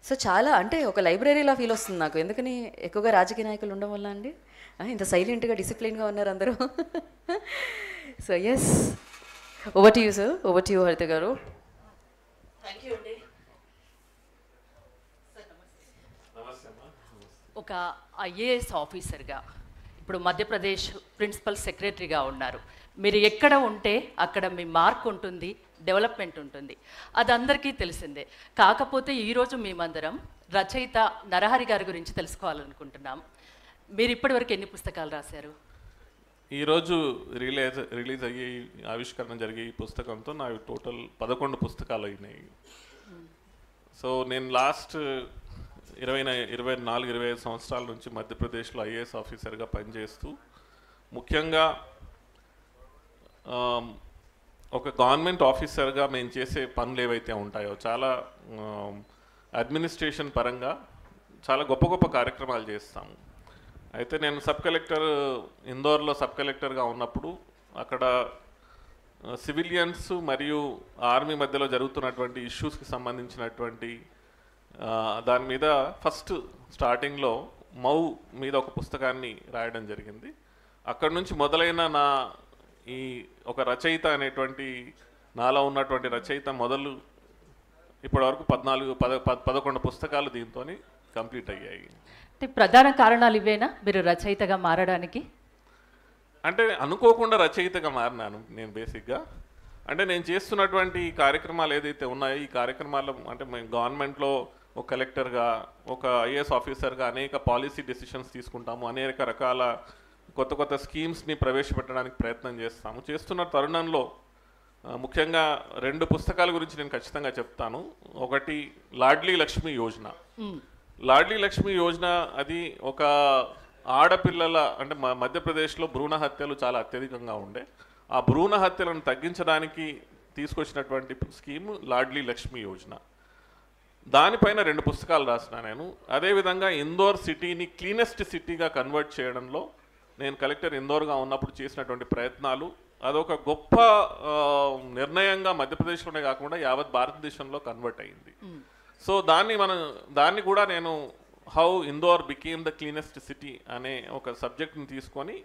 So చాలా అంటే ఒక లైబ్రరీలా ఫీల్ వస్తుంది నాకు. ఎందుకని ఎక్కువగా రాజకీయ నాయకులు ఉండడం వల్ల అండి ఇంత సైలెంట్గా డిసిప్లిన్గా ఉన్నారు అందరూ. So yes, over to you sir, over to you Haritha గారు. థ్యాంక్ యూ అండి. ఒక ఐఏఎస్ ఆఫీసర్గా ఇప్పుడు మధ్యప్రదేశ్ ప్రిన్సిపల్ సెక్రటరీగా ఉన్నారు. మీరు ఎక్కడ ఉంటే అక్కడ మీ మార్క్ ఉంటుంది, డెవలప్మెంట్ ఉంటుంది, అది అందరికీ తెలిసిందే. కాకపోతే ఈరోజు మేమందరం రచయిత నరహరి గారి గురించి తెలుసుకోవాలనుకుంటున్నాం. మీరు ఇప్పటివరకు ఎన్ని పుస్తకాలు రాశారు? ఈరోజు రిలీజ్ అయ్యి ఆవిష్కరణ జరిగే ఈ పుస్తకంతో నాకు టోటల్ 11 పుస్తకాలు అయినాయి. సో నేను లాస్ట్ 24-25 సంవత్సరాల నుంచి మధ్యప్రదేశ్లో ఐఏఎస్ ఆఫీసర్గా పనిచేస్తూ, ముఖ్యంగా ఒక గవర్నమెంట్ ఆఫీసర్గా మేము చేసే పనులు ఏవైతే ఉంటాయో చాలా అడ్మినిస్ట్రేషన్ పరంగా చాలా గొప్ప గొప్ప కార్యక్రమాలు చేస్తాము. అయితే నేను సబ్ కలెక్టర్ ఇందోర్లో సబ్ కలెక్టర్గా ఉన్నప్పుడు అక్కడ సివిలియన్స్ మరియు ఆర్మీ మధ్యలో జరుగుతున్నటువంటి ఇష్యూస్కి సంబంధించినటువంటి దాని మీద ఫస్ట్ స్టార్టింగ్లో మౌ మీద ఒక పుస్తకాన్ని రాయడం జరిగింది. అక్కడ నుంచి మొదలైన నా ఈ ఒక రచయిత అనేటువంటి నాలో ఉన్నటువంటి రచయిత మొదలు ఇప్పటివరకు 11 పుస్తకాలు దీంతో కంప్లీట్ అయ్యాయి. అంటే ప్రధాన కారణాలు ఇవేనా మీరు రచయితగా మారడానికి? అంటే అనుకోకుండా రచయితగా మారినాను నేను బేసిక్గా. అంటే నేను చేస్తున్నటువంటి కార్యక్రమాలు ఏదైతే ఉన్నాయో ఈ కార్యక్రమాలు అంటే మేము గవర్నమెంట్లో ఒక కలెక్టర్గా ఒక ఐఏఎస్ ఆఫీసర్గా అనేక పాలసీ డెసిషన్స్ తీసుకుంటాము, అనేక రకాల కొత్త కొత్త స్కీమ్స్ని ప్రవేశపెట్టడానికి ప్రయత్నం చేస్తాము. చేస్తున్న తరుణంలో ముఖ్యంగా 2 పుస్తకాల గురించి నేను ఖచ్చితంగా చెప్తాను. ఒకటి లాడ్లీ లక్ష్మి యోజన. లాడ్లీ లక్ష్మి యోజన అది ఒక ఆడపిల్లల అంటే మధ్యప్రదేశ్లో భ్రూణ హత్యలు చాలా అత్యధికంగా ఉండే, ఆ భ్రూణ హత్యలను తగ్గించడానికి తీసుకొచ్చినటువంటి స్కీమ్ లాడ్లీ లక్ష్మి యోజన. దానిపైన 2 పుస్తకాలు రాసిన నేను. అదేవిధంగా ఇందోర్ సిటీని క్లీనెస్ట్ సిటీగా కన్వర్ట్ చేయడంలో నేను కలెక్టర్ ఇందోర్గా ఉన్నప్పుడు చేసినటువంటి ప్రయత్నాలు అదొక గొప్ప నిర్ణయంగా మధ్యప్రదేశ్లోనే కాకుండా యావత్ భారతదేశంలో కన్వర్ట్ అయింది. సో దాన్ని కూడా నేను how Indore became the cleanest city అనే ఒక సబ్జెక్ట్ని తీసుకొని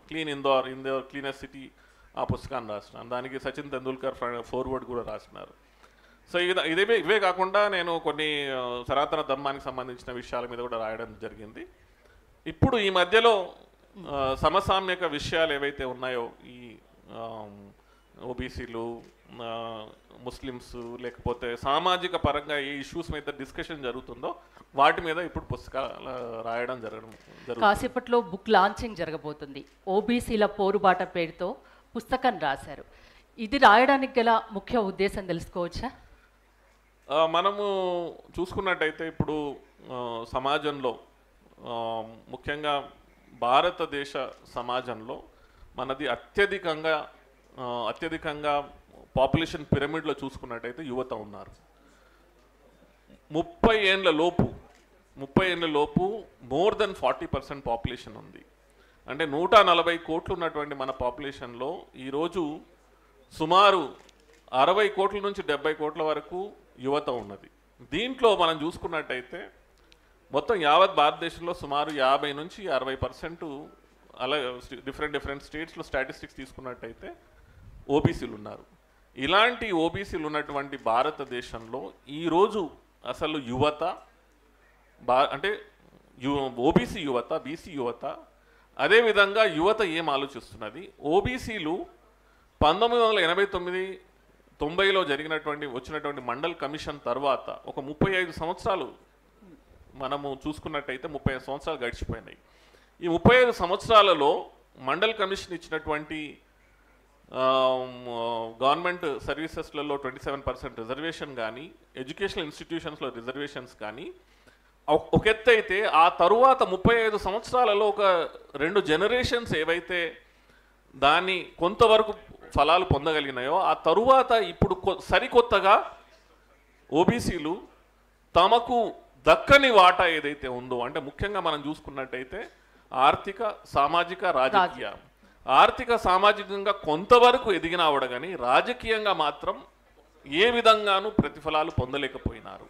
క్లీన్ ఇందోర్ క్లీనెస్ట్ సిటీ ఆ పుస్తకాన్ని రాసినాను. దానికి సచిన్ తెందూల్కర్ ఫోర్వర్డ్ కూడా రాసినారు. సో ఇవే కాకుండా నేను కొన్ని సనాతన ధర్మానికి సంబంధించిన విషయాల మీద కూడా రాయడం జరిగింది. ఇప్పుడు ఈ మధ్యలో సమసామ్యక విషయాలు ఏవైతే ఉన్నాయో ఈ ఓబీసీలు, ముస్లిమ్స్, లేకపోతే సామాజిక పరంగా ఏ ఇష్యూస్ మీద డిస్కషన్ జరుగుతుందో వాటి మీద ఇప్పుడు పుస్తకాలు రాయడం జరుగుతుంది. కాసేపట్లో బుక్ లాంచింగ్ జరగబోతుంది. ఓబీసీల పోరుబాట పేరుతో పుస్తకం రాశారు. ఇది రాయడానికి గల ముఖ్య ఉద్దేశం తెలుసుకోవచ్చా? మనము చూసుకున్నట్టయితే ఇప్పుడు సమాజంలో ముఖ్యంగా భారతదేశ సమాజంలో మనది అత్యధికంగా పాపులేషన్ పిరమిడ్లో చూసుకున్నట్టయితే యువత ఉన్నారు. 30 ఏళ్ళ లోపు మోర్ దెన్ 40% పాపులేషన్ ఉంది. అంటే 140 కోట్లు ఉన్నటువంటి మన పాపులేషన్లో ఈరోజు సుమారు 60 కోట్ల నుంచి 70 కోట్ల వరకు యువత ఉన్నది. దీంట్లో మనం చూసుకున్నట్టయితే మొత్తం యావత్ భారతదేశంలో సుమారు 50 నుంచి 60% అలా డిఫరెంట్ స్టేట్స్లో స్టాటిస్టిక్స్ తీసుకున్నట్టయితే ఓబీసీలు ఉన్నారు. ఇలాంటి ఓబీసీలు ఉన్నటువంటి భారతదేశంలో ఈరోజు అసలు యువత అంటే ఓబీసీ యువత, బీసీ యువత, అదేవిధంగా యువత ఏం ఆలోచిస్తున్నది? ఓబీసీలు 1989-90లో వచ్చినటువంటి మండల్ కమిషన్ తర్వాత ఒక 35 సంవత్సరాలు మనము చూసుకున్నట్టయితే 35 సంవత్సరాలు గడిచిపోయినాయి. ఈ 35 సంవత్సరాలలో మండల్ కమిషన్ ఇచ్చినటువంటి గవర్నమెంట్ సర్వీసెస్లలో 27% రిజర్వేషన్ కానీ, ఎడ్యుకేషనల్ ఇన్స్టిట్యూషన్స్లో రిజర్వేషన్స్ కానీ ఒక ఎత్తు అయితే, ఆ తరువాత 35 సంవత్సరాలలో ఒక 2 జనరేషన్స్ ఏవైతే దాన్ని కొంతవరకు ఫలాలు పొందగలిగినాయో, ఆ తరువాత ఇప్పుడు సరికొత్తగా ఓబీసీలు తమకు దక్కని వాటా ఏదైతే ఉందో, అంటే ముఖ్యంగా మనం చూసుకున్నట్టయితే ఆర్థిక, సామాజిక, రాజకీయ, ఆర్థిక సామాజికంగా కొంతవరకు ఎదిగినావడ కానీ రాజకీయంగా మాత్రం ఏ విధంగానూ ప్రతిఫలాలు పొందలేకపోయినారు.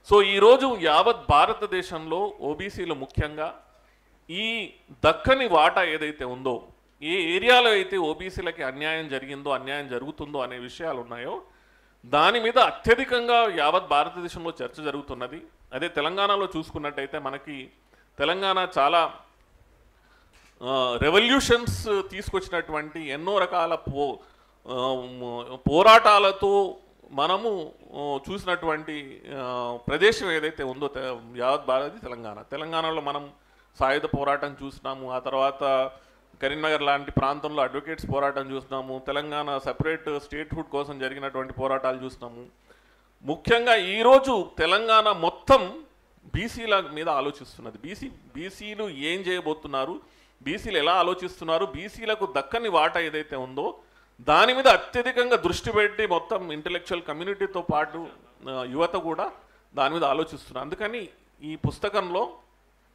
సో ఈరోజు యావత్ భారతదేశంలో ఓబీసీలు ముఖ్యంగా ఈ దక్కని వాటా ఏదైతే ఉందో, ఏ ఏరియాలో అయితే ఓబీసీలకి అన్యాయం జరిగిందో, అన్యాయం జరుగుతుందో అనే విషయాలు ఉన్నాయో దాని మీద అత్యధికంగా యావత్ భారతదేశంలో చర్చ జరుగుతున్నది. అదే తెలంగాణలో చూసుకున్నట్టయితే మనకి తెలంగాణ చాలా రెవల్యూషన్స్ తీసుకొచ్చినటువంటి ఎన్నో రకాల పోరాటాలతో మనము చూసినటువంటి ప్రదేశం ఏదైతే ఉందో యావత్ భారత్ తెలంగాణలో మనం సాయుధ పోరాటం చూసినాము. ఆ తర్వాత కరీంనగర్ లాంటి ప్రాంతంలో అడ్వకేట్స్ పోరాటం చూసినాము. తెలంగాణ సపరేట్ స్టేట్హుడ్ కోసం జరిగినటువంటి పోరాటాలు చూసినాము. ముఖ్యంగా ఈరోజు తెలంగాణ మొత్తం బీసీల మీద ఆలోచిస్తున్నది. బీసీలు ఏం చేయబోతున్నారు, బీసీలు ఎలా ఆలోచిస్తున్నారు, బీసీలకు దక్కని వాటా ఏదైతే ఉందో దాని మీద అత్యధికంగా దృష్టి పెట్టి మొత్తం ఇంటలెక్చువల్ కమ్యూనిటీతో పాటు యువత కూడా దాని మీద ఆలోచిస్తున్నారు. అందుకని ఈ పుస్తకంలో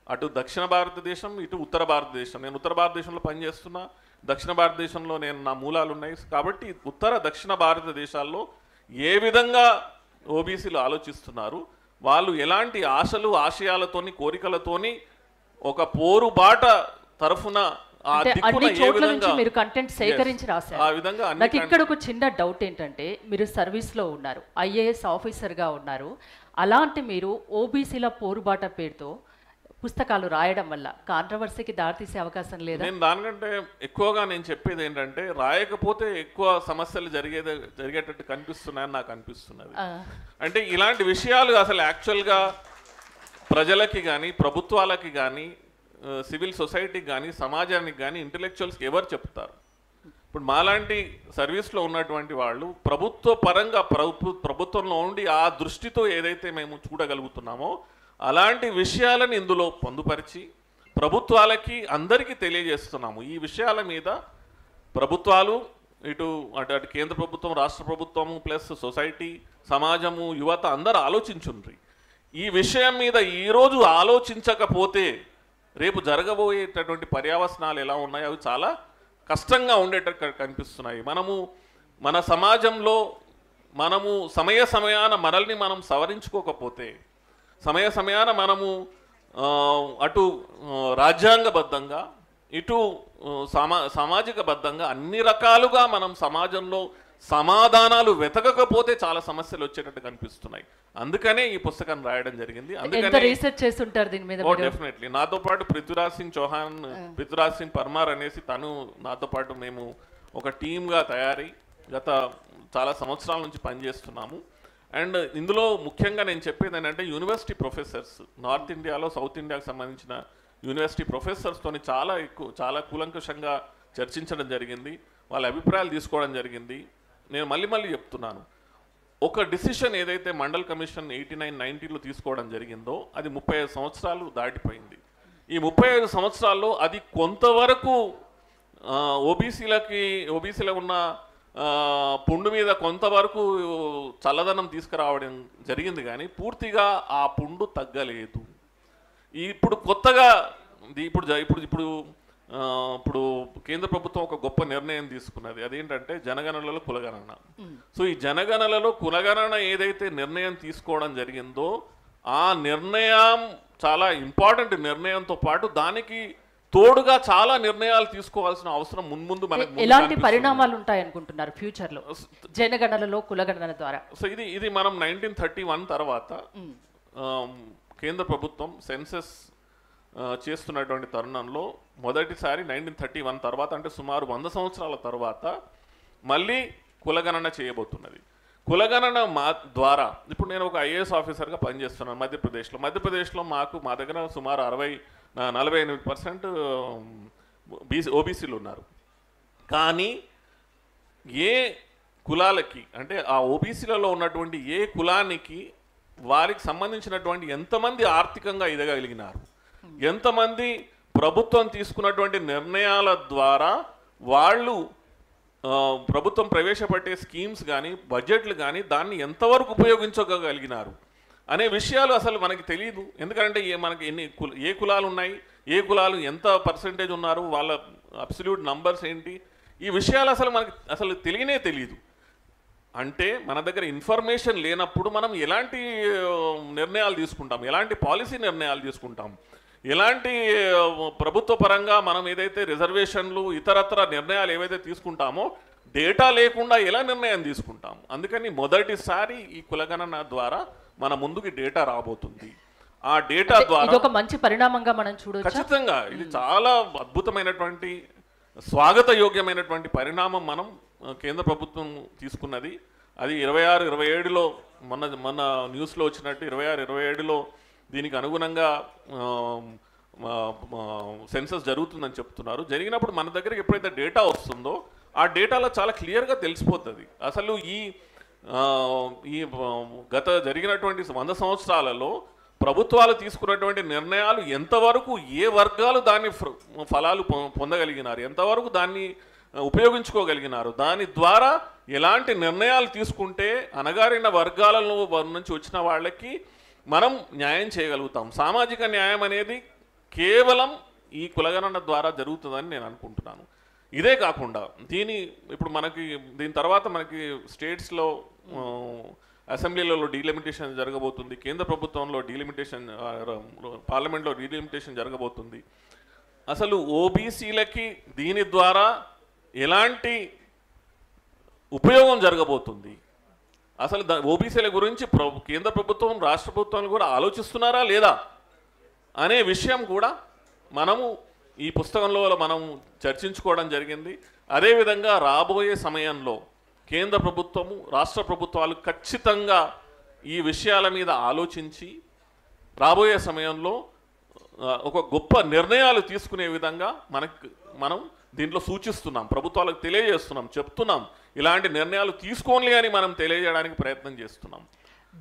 అటు దక్షిణ భారతదేశం, ఇటు ఉత్తర భారతదేశం, నేను ఉత్తర భారతదేశంలో పనిచేస్తున్నా, దక్షిణ భారతదేశంలో నా మూలాలు ఉన్నాయి కాబట్టి ఉత్తర దక్షిణ భారతదేశాల్లో ఏ విధంగా ఓబీసీలు ఆలోచిస్తున్నారు, వాళ్ళు ఎలాంటి ఆశలు ఆశయాలతోని కోరికలతోని ఒక పోరుబాట తరఫున అన్ని చోట్ల నుంచి మీరు కంటెంట్ సేకరించి రాశారు. నాకు ఇక్కడ ఒక చిన్న డౌట్ ఏంటంటే, మీరు సర్వీస్లో ఉన్నారు, ఐఏఎస్ ఆఫీసర్గా ఉన్నారు, అలాంటి మీరు ఓబీసీల పోరుబాట పేరుతో పుస్తకాలు రాయడం వల్ల కాంట్రవర్సీకి దారితీసే అవకాశం లేదా? నేను దానికంటే ఎక్కువగా నేను చెప్పేది ఏంటంటే, రాయకపోతే ఎక్కువ సమస్యలు జరిగేటట్టు కనిపిస్తున్నాయని నాకు అనిపిస్తున్నది. అంటే ఇలాంటి విషయాలు అసలు యాక్చువల్గా ప్రజలకి కానీ, ప్రభుత్వాలకి కానీ, సివిల్ సొసైటీకి కానీ, సమాజానికి కానీ, ఇంటలెక్చువల్స్కి ఎవరు చెప్తారు? ఇప్పుడు మాలాంటి సర్వీస్లో ఉన్నటువంటి వాళ్ళు ప్రభుత్వ పరంగా ప్రభుత్వంలో ఉండి ఆ దృష్టితో ఏదైతే మేము చూడగలుగుతున్నామో అలాంటి విషయాలను ఇందులో పొందుపరిచి ప్రభుత్వాలకి అందరికీ తెలియజేస్తున్నాము. ఈ విషయాల మీద ప్రభుత్వాలు అటు కేంద్ర ప్రభుత్వం, రాష్ట్ర ప్రభుత్వము ప్లస్ సొసైటీ, సమాజము, యువత అందరూ ఆలోచించుండ్రి. ఈ విషయం మీద ఈరోజు ఆలోచించకపోతే రేపు జరగబోయేటటువంటి పర్యవసనాలు ఎలా ఉన్నాయో అవి చాలా కష్టంగా ఉండేటట్టు కనిపిస్తున్నాయి. మన సమాజంలో మనము సమయాన మనల్ని మనం సవరించుకోకపోతే, సమయాన మనము అటు రాజ్యాంగబద్ధంగా ఇటు సామాజికబద్ధంగా అన్ని రకాలుగా మనం సమాజంలో సమాధానాలు వెతకకపోతే చాలా సమస్యలు వచ్చేటట్టు కనిపిస్తున్నాయి. అందుకనే ఈ పుస్తకం రాయడం జరిగింది. డెఫినెట్లీ నాతో పాటు పృథ్వీరాజ్ సింగ్ చౌహాన్, పృథ్వీరాజ్ సింగ్ పర్మార్ అనేసి తను నాతో పాటు మేము ఒక టీమ్గా తయారై గత చాలా సంవత్సరాల నుంచి పనిచేస్తున్నాము. అండ్ ఇందులో ముఖ్యంగా నేను చెప్పేది ఏంటంటే, యూనివర్సిటీ ప్రొఫెసర్స్, నార్త్ ఇండియాలో సౌత్ ఇండియాకు సంబంధించిన యూనివర్సిటీ ప్రొఫెసర్స్తోని చాలా కూలంకషంగా చర్చించడం జరిగింది, వాళ్ళ అభిప్రాయాలు తీసుకోవడం జరిగింది. నేను మళ్ళీ చెప్తున్నాను, ఒక డిసిషన్ ఏదైతే మండల్ కమిషన్ 89-90లో తీసుకోవడం జరిగిందో అది 35 సంవత్సరాలు దాటిపోయింది. ఈ 35 సంవత్సరాల్లో అది కొంతవరకు ఓబీసీలో ఉన్న పుండు మీద కొంతవరకు చల్లదనం తీసుకురావడం జరిగింది, కానీ పూర్తిగా ఆ పుండు తగ్గలేదు. ఇప్పుడు కొత్తగా ఇప్పుడు కేంద్ర ప్రభుత్వం ఒక గొప్ప నిర్ణయం తీసుకున్నది. అదేంటంటే జనగణనలో కులగణన. సో ఈ జనగణనలో కులగణన ఏదైతే నిర్ణయం తీసుకోవడం జరిగిందో ఆ నిర్ణయం చాలా ఇంపార్టెంట్ నిర్ణయంతో పాటు దానికి తోడుగా చాలా నిర్ణయాలు తీసుకోవాల్సిన అవసరం ముందు మనకు ఎలాంటి పరిణామాలు ఉంటాయి అనుకుంటున్నారు ఫ్యూచర్ లో జనగణనలో కులగణన ద్వారా? సో ఇది మనం 1931 తర్వాత కేంద్ర ప్రభుత్వం సెన్సస్ చేస్తున్నటువంటి తరుణంలో మొదటిసారి 1931 తర్వాత, అంటే సుమారు 100 సంవత్సరాల తర్వాత మళ్ళీ కులగణన చేయబోతున్నది. కులగణన ద్వారా ఇప్పుడు నేను ఒక ఐఏఎస్ ఆఫీసర్గా పనిచేస్తున్నాను మధ్యప్రదేశ్లో మా దగ్గర సుమారు 48% ఓబీసీలు ఉన్నారు. కానీ ఏ కులాలకి, అంటే ఆ ఓబీసీలలో ఉన్నటువంటి ఏ కులానికి వారికి సంబంధించినటువంటి ఎంతమంది ఆర్థికంగా ఎదగలిగినారు, ఎంతమంది ప్రభుత్వం తీసుకున్నటువంటి నిర్ణయాల ద్వారా వాళ్ళు ప్రభుత్వం ప్రవేశపెట్టే స్కీమ్స్ కానీ బడ్జెట్లు కానీ దాన్ని ఎంతవరకు ఉపయోగించగలిగినారు అనే విషయాలు అసలు మనకి తెలియదు. ఎందుకంటే మనకి ఏ కులాలు ఉన్నాయి, ఏ కులాలు ఎంత పర్సెంటేజ్ ఉన్నారు, వాళ్ళ అబ్సల్యూట్ నంబర్స్ ఏంటి, ఈ విషయాలు అసలు మనకి తెలియదు. అంటే మన దగ్గర ఇన్ఫర్మేషన్ లేనప్పుడు మనం ఎలాంటి నిర్ణయాలు తీసుకుంటాం, ఎలాంటి పాలసీ నిర్ణయాలు తీసుకుంటాం, ఎలాంటి ప్రభుత్వ పరంగా మనం ఏదైతే రిజర్వేషన్లు ఇతరత్ర నిర్ణయాలు ఏవైతే తీసుకుంటామో డేటా లేకుండా ఎలా నిర్ణయం తీసుకుంటాం. అందుకని మొదటిసారి ఈ కులగణన ద్వారా మన ముందుకి డేటా రాబోతుంది. ఆ డేటా ద్వారా ఒక మంచి పరిణామంగా మనం చూడొచ్చు. ఖచ్చితంగా ఇది చాలా అద్భుతమైనటువంటి స్వాగతయోగ్యమైనటువంటి పరిణామం మనం కేంద్ర ప్రభుత్వం తీసుకున్నది. అది 26-27లో మొన్న న్యూస్లో వచ్చినట్టు 26-27లో దీనికి అనుగుణంగా సెన్సస్ జరుగుతుందని చెప్తున్నారు. జరిగినప్పుడు మన దగ్గరికి ఎప్పుడైతే డేటా వస్తుందో ఆ డేటాలో చాలా క్లియర్గా తెలిసిపోతుంది అసలు ఈ గత జరిగినటువంటి 100 సంవత్సరాలలో ప్రభుత్వాలు తీసుకున్నటువంటి నిర్ణయాలు ఎంతవరకు ఏ వర్గాలు దాని ఫలాలు పొందగలిగినారు, ఎంతవరకు దాన్ని ఉపయోగించుకోగలిగినారు, దాని ద్వారా ఎలాంటి నిర్ణయాలు తీసుకుంటే అణగారిన వర్గాలలో నుంచి వచ్చిన వాళ్ళకి మనం న్యాయం చేయగలుగుతాం. సామాజిక న్యాయం అనేది కేవలం ఈ కులగణన ద్వారా జరుగుతుందని నేను అనుకుంటున్నాను. ఇదే కాకుండా ఇప్పుడు దీని తర్వాత మనకి స్టేట్స్లో అసెంబ్లీలలో డీలిమిటేషన్ జరగబోతుంది, కేంద్ర ప్రభుత్వంలో డీలిమిటేషన్, పార్లమెంట్లో డీలిమిటేషన్ జరగబోతుంది. అసలు ఓబీసీలకి దీని ద్వారా ఎలాంటి ఉపయోగం జరగబోతుంది, అసలు ఓబీసీల గురించి కేంద్ర ప్రభుత్వం రాష్ట్ర ప్రభుత్వాలు కూడా ఆలోచిస్తున్నారా లేదా అనే విషయం కూడా మనము ఈ పుస్తకంలో మనం చర్చించుకోవడం జరిగింది. అదేవిధంగా రాబోయే సమయంలో కేంద్ర ప్రభుత్వము రాష్ట్ర ప్రభుత్వాలు ఖచ్చితంగా ఈ విషయాల మీద ఆలోచించి రాబోయే సమయంలో ఒక గొప్ప నిర్ణయాలు తీసుకునే విధంగా మనం దీంట్లో సూచిస్తున్నాం, ప్రభుత్వాలకు తెలియజేస్తున్నాం, చెప్తున్నాం, ఇలాంటి నిర్ణయాలు తీసుకోండి అని మనం తెలియజేయడానికి ప్రయత్నం చేస్తున్నాం.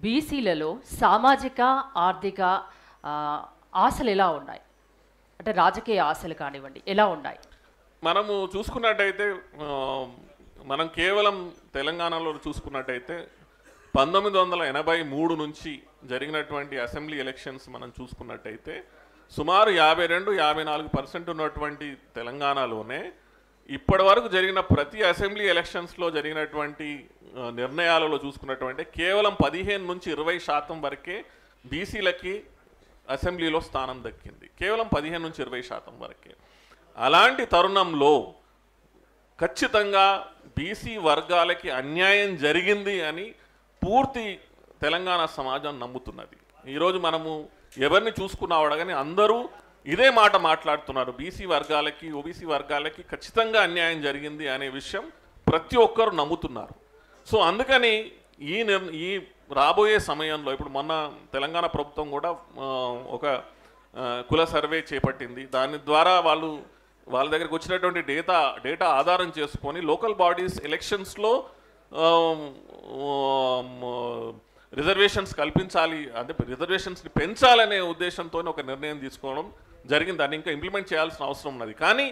బీసీలలో సామాజిక ఆర్థిక ఆశలు ఎలా ఉన్నాయి, అంటే రాజకీయ ఆశలు కానివ్వండి ఎలా ఉన్నాయి? మనము చూసుకున్నట్టయితే మనం కేవలం తెలంగాణలో చూసుకున్నట్టయితే 1983 నుంచి జరిగినటువంటి అసెంబ్లీ ఎలక్షన్స్ మనం చూసుకున్నట్టయితే సుమారు 52-54% ఉన్నటువంటి తెలంగాణలోనే ఇప్పటి వరకు జరిగిన ప్రతి అసెంబ్లీ ఎలక్షన్స్లో జరిగినటువంటి నిర్ణయాలలో చూసుకున్నటువంటి కేవలం 15-20% వరకే బీసీలకి అసెంబ్లీలో స్థానం దక్కింది, కేవలం 15-20% వరకే. అలాంటి తరుణంలో ఖచ్చితంగా బీసీ వర్గాలకి అన్యాయం జరిగింది అని పూర్తి తెలంగాణ సమాజం నమ్ముతున్నది. ఈరోజు మనము ఎవరిని చూసుకున్నావాడు కానీ అందరూ ఇదే మాట మాట్లాడుతున్నారు, బీసీ వర్గాలకి ఓబీసీ వర్గాలకి ఖచ్చితంగా అన్యాయం జరిగింది అనే విషయం ప్రతి ఒక్కరు నమ్ముతున్నారు. సో అందుకని ఈ రాబోయే సమయంలో ఇప్పుడు మొన్న తెలంగాణ ప్రభుత్వం కూడా ఒక కుల సర్వే చేపట్టింది. దాని ద్వారా వాళ్ళ దగ్గరికి వచ్చినటువంటి డేటా ఆధారం చేసుకొని లోకల్ బాడీస్ ఎలక్షన్స్లో రిజర్వేషన్స్ కల్పించాలి, అంటే రిజర్వేషన్స్ని పెంచాలనే ఉద్దేశంతో ఒక నిర్ణయం తీసుకోవడం జరిగింది. దాన్ని ఇంకా ఇంప్లిమెంట్ చేయాల్సిన అవసరం ఉన్నది. కానీ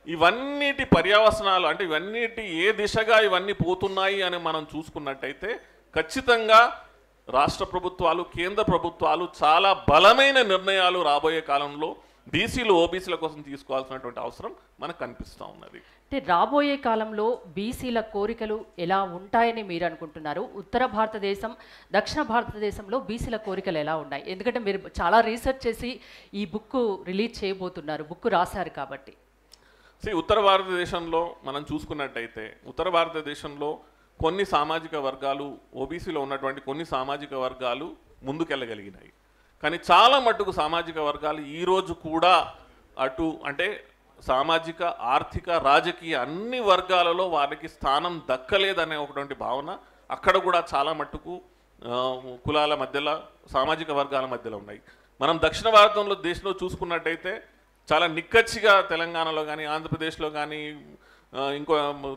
ఇవన్నిటి పర్యవసనాలు అంటే ఇవన్నిటి ఏ దిశగా ఇవన్నీ పోతున్నాయి అని మనం చూసుకున్నట్టయితే ఖచ్చితంగా రాష్ట్ర ప్రభుత్వాలు కేంద్ర ప్రభుత్వాలు చాలా బలమైన నిర్ణయాలు రాబోయే కాలంలో బీసీలు ఓబీసీల కోసం తీసుకోవాల్సినటువంటి అవసరం మనకు కనిపిస్తూ ఉన్నది. అంటే రాబోయే కాలంలో బీసీల కోరికలు ఎలా ఉంటాయని మీరు అనుకుంటున్నారు? ఉత్తర భారతదేశం దక్షిణ భారతదేశంలో బీసీల కోరికలు ఎలా ఉన్నాయి? ఎందుకంటే మీరు చాలా రీసెర్చ్ చేసి ఈ బుక్ రిలీజ్ చేయబోతున్నారు, బుక్ రాశారు కాబట్టి. ఉత్తర భారతదేశంలో మనం చూసుకున్నట్టయితే ఉత్తర భారతదేశంలో కొన్ని సామాజిక వర్గాలు ఓబీసీలో ఉన్నటువంటి కొన్ని సామాజిక వర్గాలు ముందుకెళ్ళగలిగినాయి. కానీ చాలా మట్టుకు సామాజిక వర్గాలు ఈరోజు కూడా అటు అంటే సామాజిక ఆర్థిక రాజకీయ అన్ని వర్గాలలో వారికి స్థానం దక్కలేదనే ఒకటువంటి భావన అక్కడ కూడా చాలా మట్టుకు కులాల మధ్యలో సామాజిక వర్గాల మధ్యలో ఉన్నాయి. మనం దక్షిణ భారతంలో దేశంలో చూసుకున్నట్టయితే చాలా నిక్కచ్చిగా తెలంగాణలో కానీ ఆంధ్రప్రదేశ్లో కానీ ఇంకో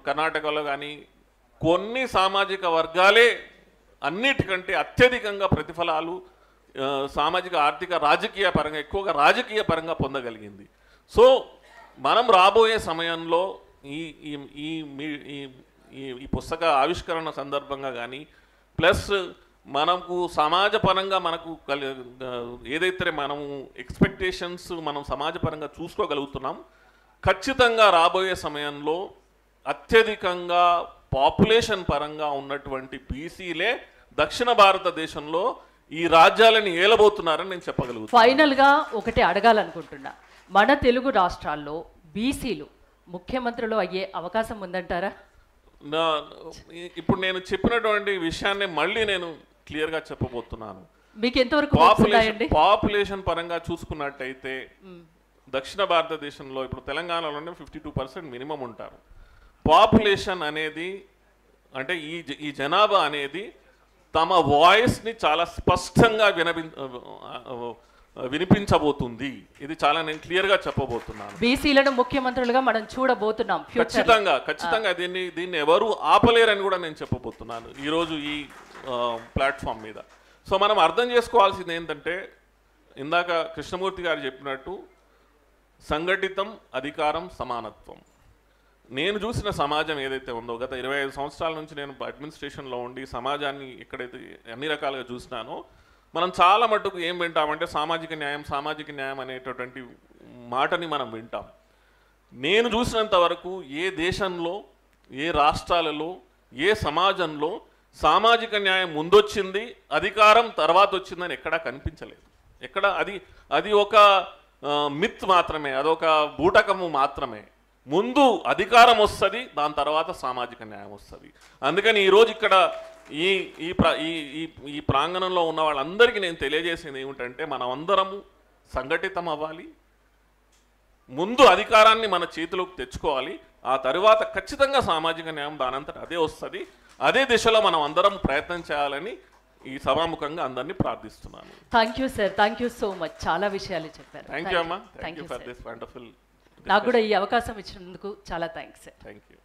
కర్ణాటకలో కానీ కొన్ని సామాజిక వర్గాలే అన్నిటికంటే అత్యధికంగా ప్రతిఫలాలు సామాజిక ఆర్థిక రాజకీయ పరంగా ఎక్కువగా రాజకీయ పరంగా పొందగలిగింది. సో మనం రాబోయే సమయంలో ఈ పుస్తక ఆవిష్కరణ సందర్భంగా కానీ ప్లస్ మనకు సమాజపరంగా మనకు ఏదైతే మనము ఎక్స్పెక్టేషన్స్ మనం సమాజపరంగా చూసుకోగలుగుతున్నాం, ఖచ్చితంగా రాబోయే సమయంలో అత్యధికంగా పాపులేషన్ పరంగా ఉన్నటువంటి బీసీలే దక్షిణ భారతదేశంలో ఈ రాజ్యాలని ఏలబోతున్నారని నేను చెప్పగలుగుతాను. ఫైనల్గా ఒకటి అడగాలనుకుంటున్నా, మన తెలుగు రాష్ట్రాల్లో బీసీలు ముఖ్యమంత్రులు అయ్యే అవకాశం ఉందంటారా? ఇప్పుడు నేను చెప్పినటువంటి విషయాన్ని మళ్ళీ నేను క్లియర్గా చెప్పబోతున్నాను. మీకు ఎంతవరకు పాపులేషన్ పరంగా చూసుకున్నట్టయితే దక్షిణ భారతదేశంలో ఇప్పుడు తెలంగాణలోనే 52% మినిమం ఉంటారు. పాపులేషన్ అనేది అంటే ఈ జనాభా అనేది తమ వాయిస్ని చాలా స్పష్టంగా వినిపించబోతుంది. ఇది చాలా నేను క్లియర్గా చెప్పబోతున్నాను. బీసీలను ముఖ్యమంత్రులుగా మనం చూడబోతున్నాం. ఖచ్చితంగా దీన్ని ఎవరు ఆపలేరని కూడా నేను చెప్పబోతున్నాను ఈరోజు ఈ ప్లాట్ఫామ్ మీద. సో మనం అర్థం చేసుకోవాల్సింది ఏంటంటే, ఇందాక కృష్ణమూర్తి గారు చెప్పినట్టు సంఘటితం, అధికారం, సమానత్వం. నేను చూసిన సమాజం ఏదైతే ఉందో, గత 25 సంవత్సరాల నుంచి నేను అడ్మినిస్ట్రేషన్లో ఉండి సమాజాన్ని ఎక్కడైతే అన్ని రకాలుగా చూసినానో, మనం చాలా మటుకు ఏం వింటామంటే సామాజిక న్యాయం అనేటటువంటి మాటని మనం వింటాం. నేను చూసినంత వరకు ఏ దేశంలో, ఏ రాష్ట్రాలలో, ఏ సమాజంలో సామాజిక న్యాయం ముందొచ్చింది, అధికారం తర్వాత వచ్చిందని ఎక్కడా కనిపించలేదు. ఎక్కడ అది ఒక మిత్ మాత్రమే, అదొక బూటకము మాత్రమే. ముందు అధికారం వస్తుంది, దాని తర్వాత సామాజిక న్యాయం వస్తుంది. అందుకని ఈరోజు ఇక్కడ ఈ ప్రాంగణంలో ఉన్న వాళ్ళందరికీ నేను తెలియజేసేది ఏమిటంటే, మనం అందరము సంఘటితం అవ్వాలి, ముందు అధికారాన్ని మన చేతిలోకి తెచ్చుకోవాలి, ఆ తర్వాత ఖచ్చితంగా సామాజిక న్యాయం దానంతట అదే వస్తుంది. అదే దిశలో మనం అందరం ప్రయత్నం చేయాలని ఈ సభాముఖంగా అందరినీ ప్రార్థిస్తున్నాను. Thank you sir, thank you so much. చాలా విషయాలు చెప్పారు. థ్యాంక్ యూ అమ్మా. Thank you for this wonderful. నాకు కూడా ఈ అవకాశం ఇచ్చినందుకు చాలా థ్యాంక్స్ సార్. Thank you.